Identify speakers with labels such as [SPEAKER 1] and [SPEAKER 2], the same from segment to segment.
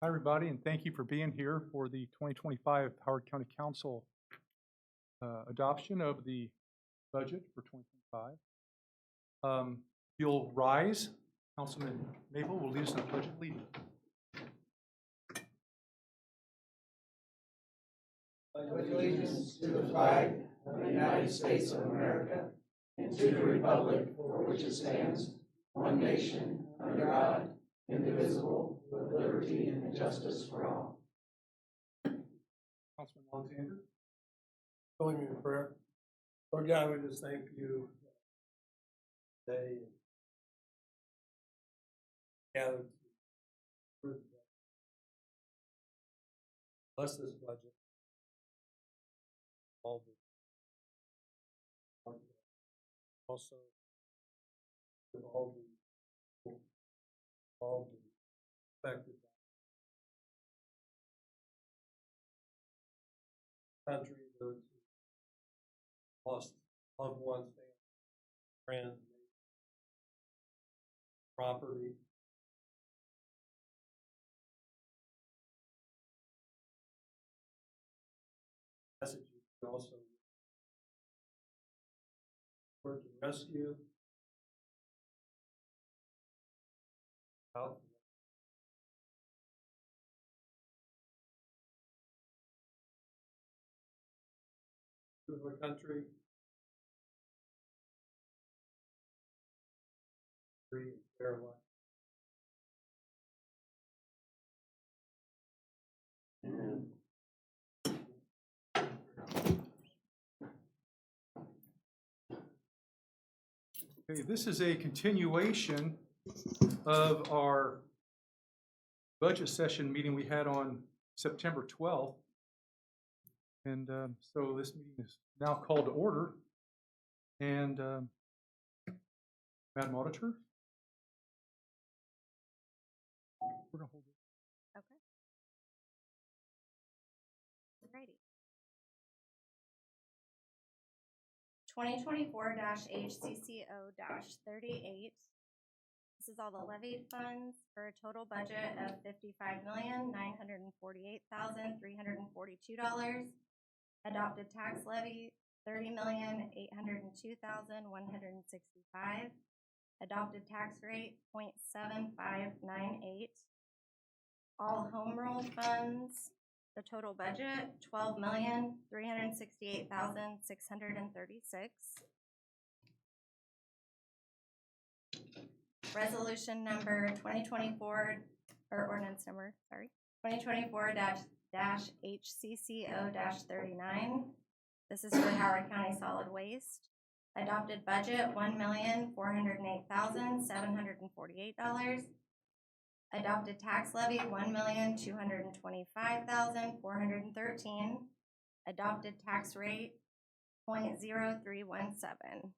[SPEAKER 1] Hi, everybody, and thank you for being here for the 2025 Howard County Council adoption of the budget for 2025. You'll rise. Councilman Maple will lead us in the Pledge of Allegiance.
[SPEAKER 2] Pledge allegiance to the flag of the United States of America and to the republic for which it stands, one nation, under God, indivisible, with liberty and justice for all.
[SPEAKER 1] Councilman Alexander.
[SPEAKER 3] Join me in prayer. Lord God, we just thank you today. Gathered. Bless this budget. All the also with all the affected country, those who lost loved ones, friends, property. Messages also work to rescue, help. To our country, free and fair life.
[SPEAKER 2] Amen.
[SPEAKER 1] Okay, this is a continuation of our budget session meeting we had on September 12th. And so this meeting is now called to order. And Madam Auditor? We're going to hold it.
[SPEAKER 4] Okay. Alrighty. 2024-HCCO-38. This is all the levied funds for a total budget of $55,948,342. Adopted tax levy, $30,802,165. Adopted tax rate, 0.7598. All home rule funds, the total budget, $12,368,636. Resolution number 2024, or ordinance number, sorry, 2024-HCCO-39. This is for Howard County Solid Waste. Adopted budget, $1,408,748. Adopted tax levy, $1,225,413. Adopted tax rate, 0.0317.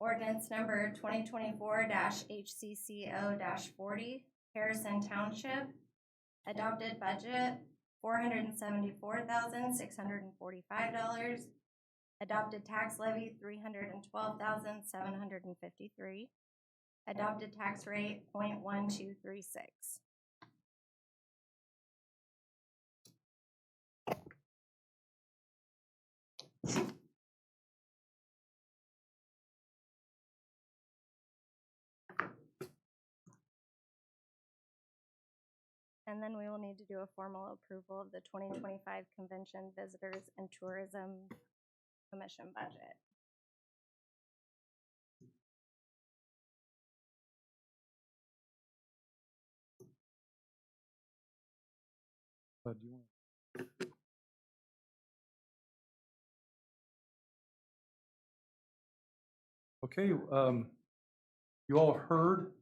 [SPEAKER 4] Ordinance number 2024-HCCO-40, Harrison Township. Adopted budget, $474,645. Adopted tax levy, $312,753. Adopted tax rate, 0.1236. And then we will need to do a formal approval of the 2025 Convention Visitors and Tourism Commission budget.
[SPEAKER 1] Do you want Okay, you all heard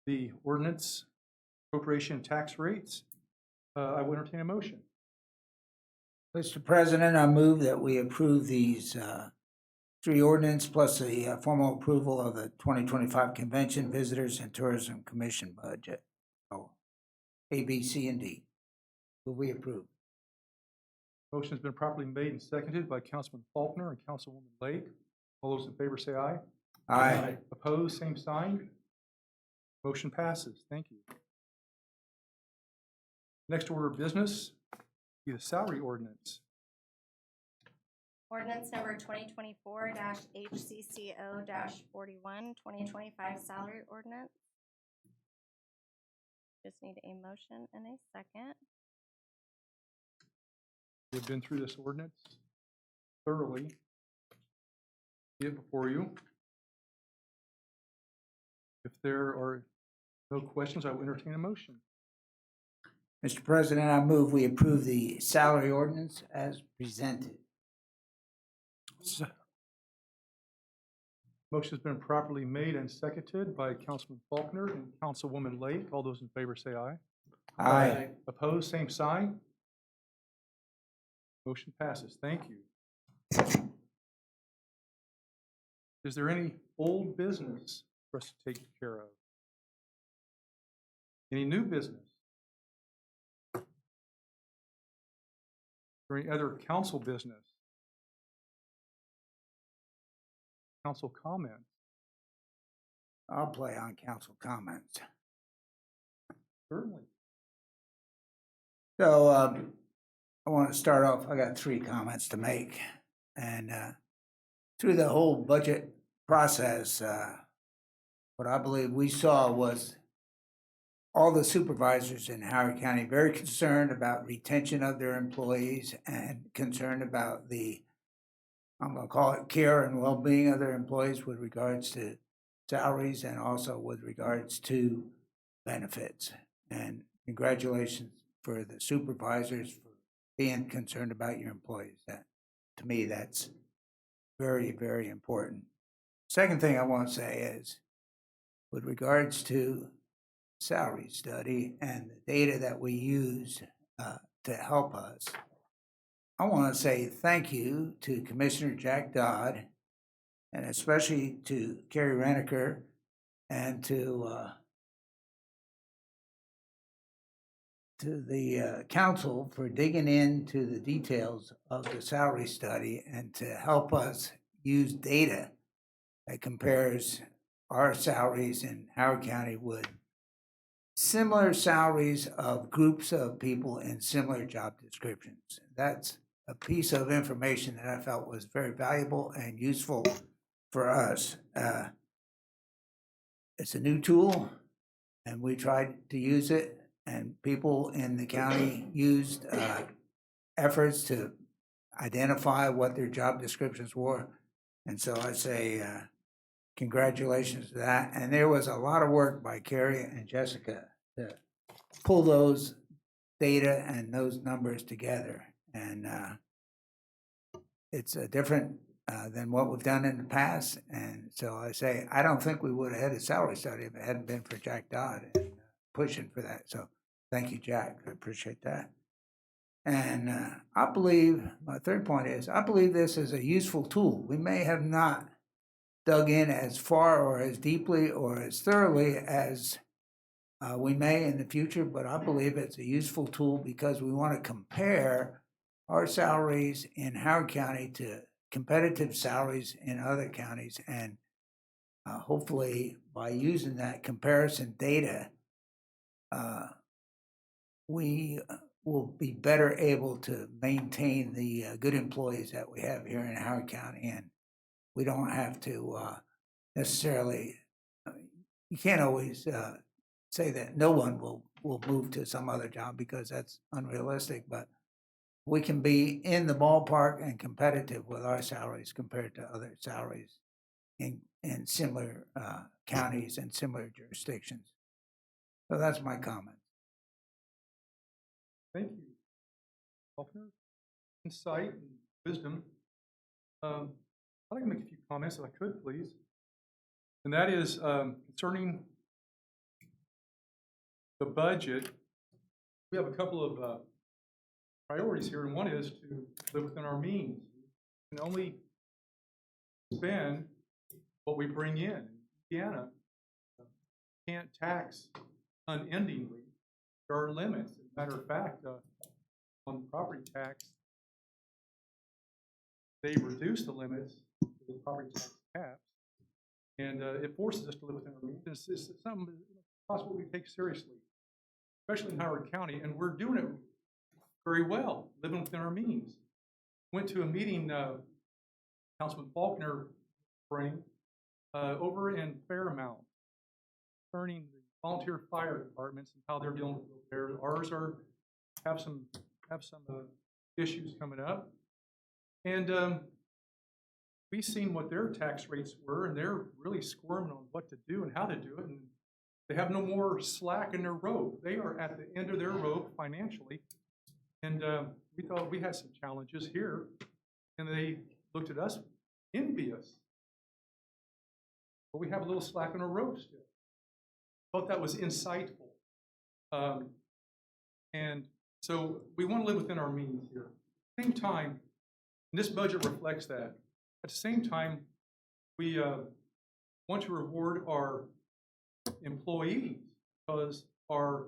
[SPEAKER 1] the ordinance appropriation tax rates. I will entertain a motion.
[SPEAKER 5] Mr. President, I move that we approve these three ordinance plus the formal approval of the 2025 Convention Visitors and Tourism Commission budget. Oh, A, B, C, and D. Will we approve?
[SPEAKER 1] Motion has been properly made and seconded by Councilman Faulkner and Councilwoman Lake. All those in favor say aye.
[SPEAKER 5] Aye.
[SPEAKER 1] Opposed, same sign. Motion passes. Thank you. Next order of business, be the salary ordinance.
[SPEAKER 4] Ordinance number 2024-HCCO-41, 2025 salary ordinance. Just need a motion and a second.
[SPEAKER 1] We've been through this ordinance thoroughly. See it before you. If there are no questions, I will entertain a motion.
[SPEAKER 5] Mr. President, I move we approve the salary ordinance as presented.
[SPEAKER 1] Motion's been properly made and seconded by Councilman Faulkner and Councilwoman Lake. All those in favor say aye.
[SPEAKER 5] Aye.
[SPEAKER 1] Opposed, same sign. Motion passes. Thank you. Is there any old business for us to take care of? Any new business? Or any other council business? Council comments?
[SPEAKER 5] I'll play on council comments.
[SPEAKER 1] Certainly.
[SPEAKER 5] So I want to start off, I got 3 comments to make. And through the whole budget process, what I believe we saw was all the supervisors in Howard County very concerned about retention of their employees and concerned about the, I'm going to call it, care and well-being of their employees with regards to salaries and also with regards to benefits. And congratulations for the supervisors for being concerned about your employees. That, to me, that's very, very important. Second thing I want to say is, with regards to salary study and the data that we use to help us, I want to say thank you to Commissioner Jack Dodd, and especially to Kerry Reneker and to the council for digging into the details of the salary study and to help us use data that compares our salaries in Howard County with similar salaries of groups of people in similar job descriptions. That's a piece of information that I felt was very valuable and useful for us. It's a new tool, and we tried to use it, and people in the county used efforts to identify what their job descriptions were. And so I say congratulations to that. And there was a lot of work by Carrie and Jessica to pull those data and those numbers together. And it's different than what we've done in the past. And so I say, I don't think we would have had a salary study if it hadn't been for Jack Dodd and pushing for that. So thank you, Jack. I appreciate that. And I believe, my third point is, I believe this is a useful tool. We may have not dug in as far or as deeply or as thoroughly as we may in the future, but I believe it's a useful tool because we want to compare our salaries in Howard County to competitive salaries in other counties. And hopefully by using that comparison data, we will be better able to maintain the good employees that we have here in Howard County. And we don't have to necessarily, you can't always say that no one will move to some other job because that's unrealistic, but we can be in the ballpark and competitive with our salaries compared to other salaries in similar counties and similar jurisdictions. So that's my comment.
[SPEAKER 1] Thank you, Faulkner. Insight and wisdom. I'd like to make a few comments if I could, please. And that is concerning the budget. We have a couple of priorities here, and one is to live within our means. We can only spend what we bring in. Indiana can't tax unendingly. There are limits. As a matter of fact, on property tax, they reduce the limits to the property tax caps, and it forces us to live within our means. It's something possible we take seriously, especially in Howard County, and we're doing it very well, living within our means. Went to a meeting, Councilman Faulkner spring, over in Fairmount, concerning the volunteer fire departments and how they're dealing with there. Ours have some issues coming up, and we've seen what their tax rates were, and they're really squirming on what to do and how to do it, and they have no more slack in their rope. They are at the end of their rope financially, and we thought we had some challenges here, and they looked at us envious. But we have a little slack in our rope still. Thought that was insightful. And so we want to live within our means here. At the same time, and this budget reflects that. At the same time, we want to reward our employees because our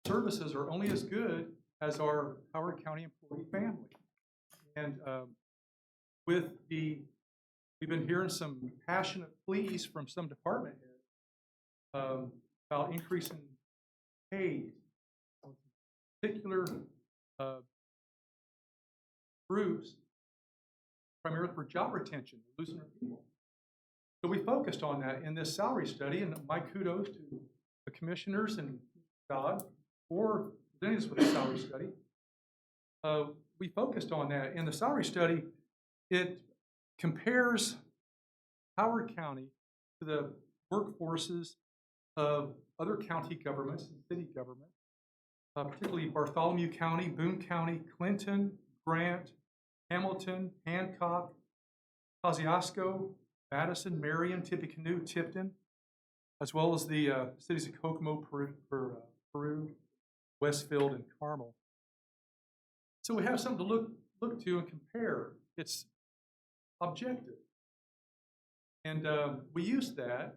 [SPEAKER 1] services are only as good as our Howard County employee family. And we've been hearing some passionate pleas from some department heads about increasing pay, particular groups, primarily for job retention, losing their people. So we focused on that in this salary study, and my kudos to the commissioners and God for presenting us with a salary study. We focused on that. In the salary study, it compares Howard County to the workforces of other county governments and city governments, particularly Bartholomew County, Boone County, Clinton, Grant, Hamilton, Hancock, Kosciuszko, Madison, Marion, Tippecanoe, Tipton, as well as the cities of Kokomo, Peru, Westfield, and Carmel. So we have something to look to and compare. It's objective. And we used that,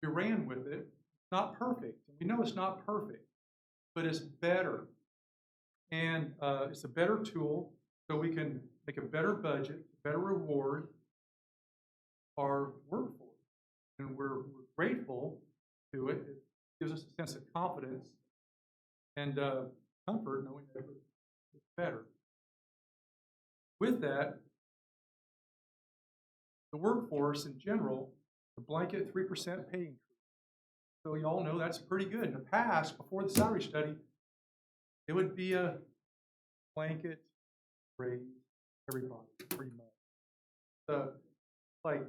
[SPEAKER 1] we ran with it. It's not perfect. We know it's not perfect, but it's better. And it's a better tool so we can make a better budget, better reward our workforce. And we're grateful to it. It gives us a sense of confidence and comfort knowing that it's better. With that, the workforce in general, the blanket 3% pay increase. So you all know that's pretty good. In the past, before the salary study, it would be a blanket raise everybody pretty much. Like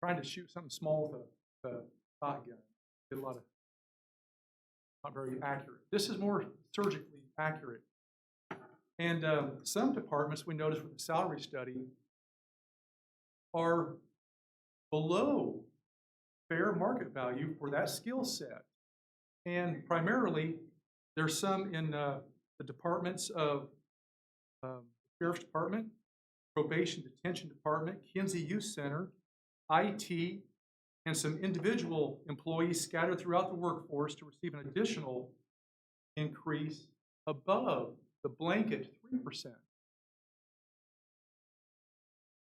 [SPEAKER 1] trying to shoot something small with a shotgun. Did a lot of not very accurate. This is more surgically accurate. And some departments we noticed with the salary study are below fair market value for that skill set. And primarily, there's some in the departments of Sheriff's Department, Probation Detention Department, Kinsey Youth Center, IT, and some individual employees scattered throughout the workforce to receive an additional increase above the blanket 3%.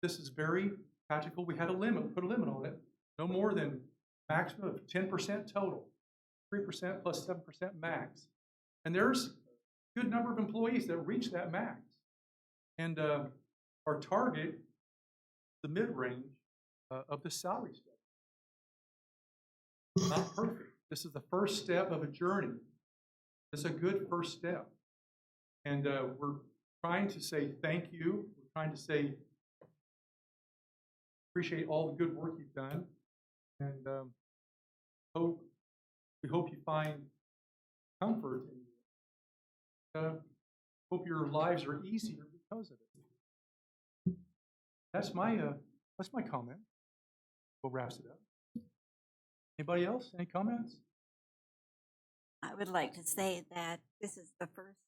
[SPEAKER 1] This is very practical. We had a limit, put a limit on it, no more than maximum of 10% total, 3% plus 7% max. And there's a good number of employees that reach that max. And our target, the mid-range of the salary study. Not perfect. This is the first step of a journey. It's a good first step. And we're trying to say thank you. We're trying to say appreciate all the good work you've done. And we hope you find comfort and hope your lives are easier because of it. That's my comment. We'll wrap it up. Anybody else? Any comments?
[SPEAKER 6] I would like to say that this is the first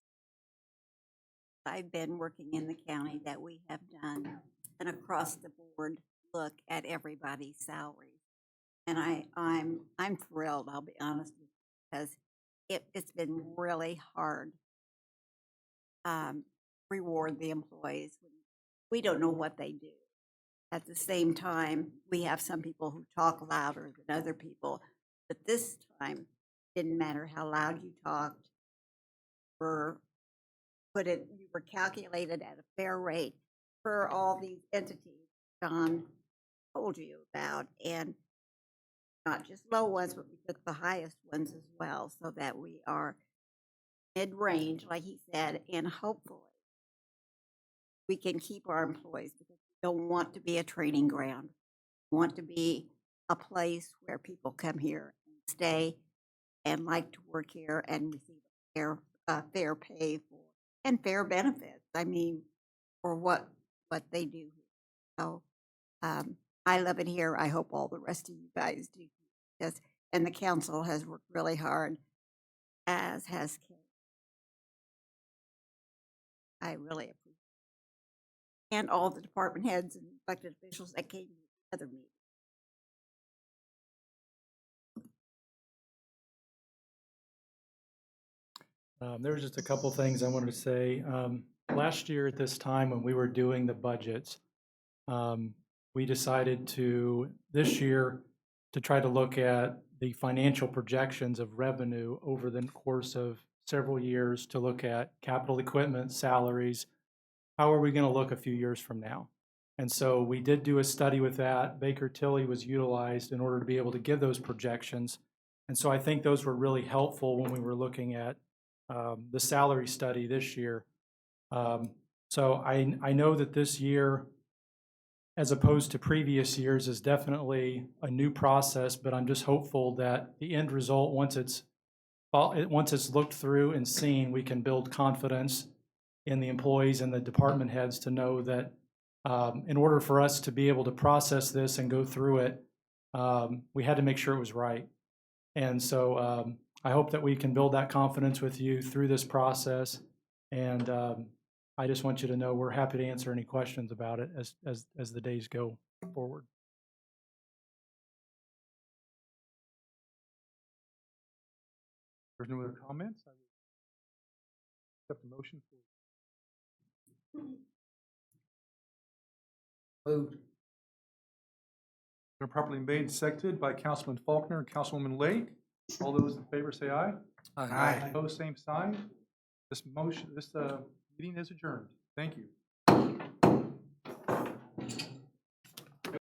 [SPEAKER 6] I've been working in the county that we have done an across the board look at everybody's salaries. And I'm thrilled, I'll be honest with you, because it's been really hard reward the employees. We don't know what they do. At the same time, we have some people who talk louder than other people, But this time, didn't matter how loud you talked, you were calculated at a fair rate for all these entities John told you about, and not just low ones, but we took the highest ones as well, so that we are mid-range, like he said, and hopefully we can keep our employees, because we don't want to be a training ground. We want to be a place where people come here and stay and like to work here and receive fair pay for and fair benefits. I mean, for what they do here. So I love it here. I hope all the rest of you guys do. Yes, and the council has worked really hard, as has Kim. I really appreciate it. And all the department heads and elected officials that came to the other meetings.
[SPEAKER 7] There was just a couple things I wanted to say. Last year at this time, when we were doing the budgets, we decided this year, to try to look at the financial projections of revenue over the course of several years, to look at capital equipment, salaries. How are we going to look a few years from now? And so we did do a study with that. Baker Tilly was utilized in order to be able to give those projections. And so I think those were really helpful when we were looking at the salary study this year. So I know that this year, as opposed to previous years, is definitely a new process, but I'm just hopeful that the end result, once it's looked through and seen, we can build confidence in the employees and the department heads to know that in order for us to be able to process this and go through it, we had to make sure it was right. And so I hope that we can build that confidence with you through this process. And I just want you to know we're happy to answer any questions about it as the days go forward.
[SPEAKER 1] There's no other comments? I would accept the motion for.
[SPEAKER 5] Moved.
[SPEAKER 1] Been properly made and seconded by Councilman Faulkner and Councilwoman Lake. All those in favor say aye.
[SPEAKER 5] Aye.
[SPEAKER 1] Opposed, same sign. This meeting is adjourned. Thank you.